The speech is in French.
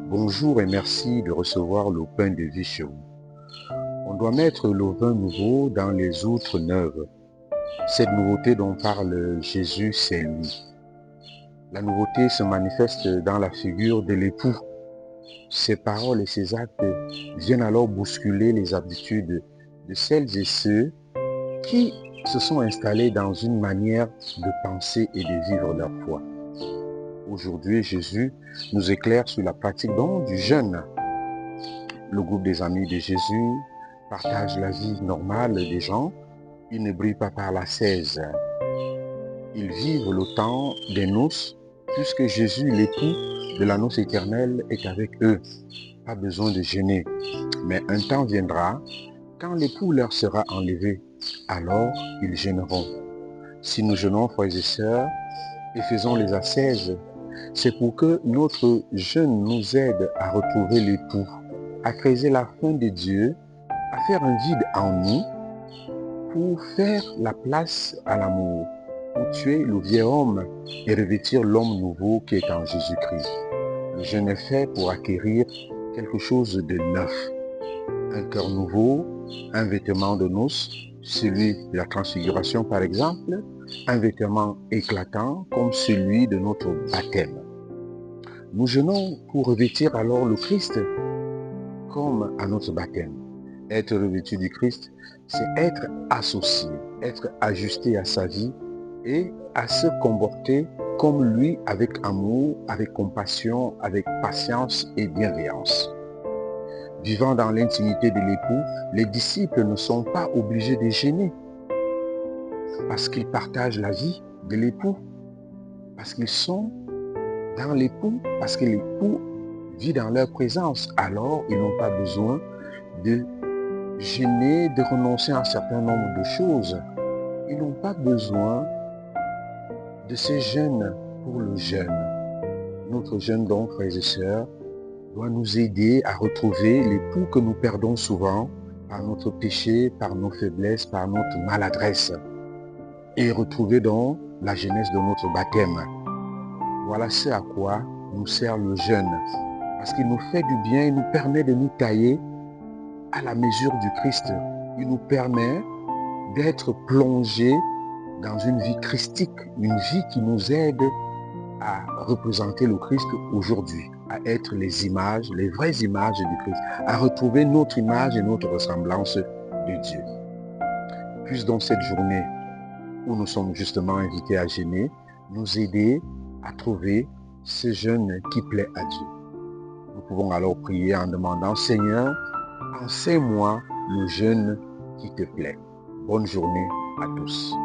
Bonjour et merci de recevoir le pain de vie chez vous. On doit mettre le vin nouveau dans les outres neuves. Cette nouveauté dont parle Jésus, c'est lui. La nouveauté se manifeste dans la figure de l'époux. Ses paroles et ses actes viennent alors bousculer les habitudes de celles et ceux qui se sont installés dans une manière de penser et de vivre leur foi. Aujourd'hui, Jésus nous éclaire sur la pratique donc du jeûne. Le groupe des amis de Jésus partage la vie normale des gens. Ils ne brillent pas par l'ascèse. Ils vivent le temps des noces, puisque Jésus, l'époux de la noce éternelle, est avec eux. Pas besoin de jeûner. Mais un temps viendra, quand l'époux leur sera enlevé, alors ils jeûneront. Si nous jeûnons, frères et sœurs, et faisons les ascèses, c'est pour que notre jeûne nous aide à retrouver l'époux, à creuser la faim de Dieu, à faire un vide en nous, pour faire la place à l'amour, pour tuer le vieil homme et revêtir l'homme nouveau qui est en Jésus-Christ. Le jeûne est fait pour acquérir quelque chose de neuf, un cœur nouveau, un vêtement de noces, celui de la transfiguration par exemple, un vêtement éclatant comme celui de notre baptême. Nous jeûnons pour revêtir alors le Christ comme à notre baptême. Être revêtu du Christ, c'est être associé, être ajusté à sa vie et à se comporter comme lui avec amour, avec compassion, avec patience et bienveillance. Vivant dans l'intimité de l'époux, les disciples ne sont pas obligés de jeûner parce qu'ils partagent la vie de l'époux, parce qu'ils sont dans l'époux, parce que l'époux vit dans leur présence. Alors, ils n'ont pas besoin de jeûner, de renoncer à un certain nombre de choses. Ils n'ont pas besoin de ces jeûnes pour le jeûne. Notre jeûne, donc, frères et sœurs, doit nous aider à retrouver l'époux que nous perdons souvent par notre péché, par nos faiblesses, par notre maladresse. Et retrouver donc la jeunesse de notre baptême. Voilà ce à quoi nous sert le jeûne. Parce qu'il nous fait du bien, il nous permet de nous tailler à la mesure du Christ. Il nous permet d'être plongés dans une vie christique, une vie qui nous aide à représenter le Christ aujourd'hui, à être les images, les vraies images du Christ, à retrouver notre image et notre ressemblance de Dieu. Puisse donc cette journée où nous sommes justement invités à jeûner, nous aider à trouver ce jeûne qui plaît à Dieu. Nous pouvons alors prier en demandant, Seigneur, enseigne-moi le jeûne qui te plaît. Bonne journée à tous.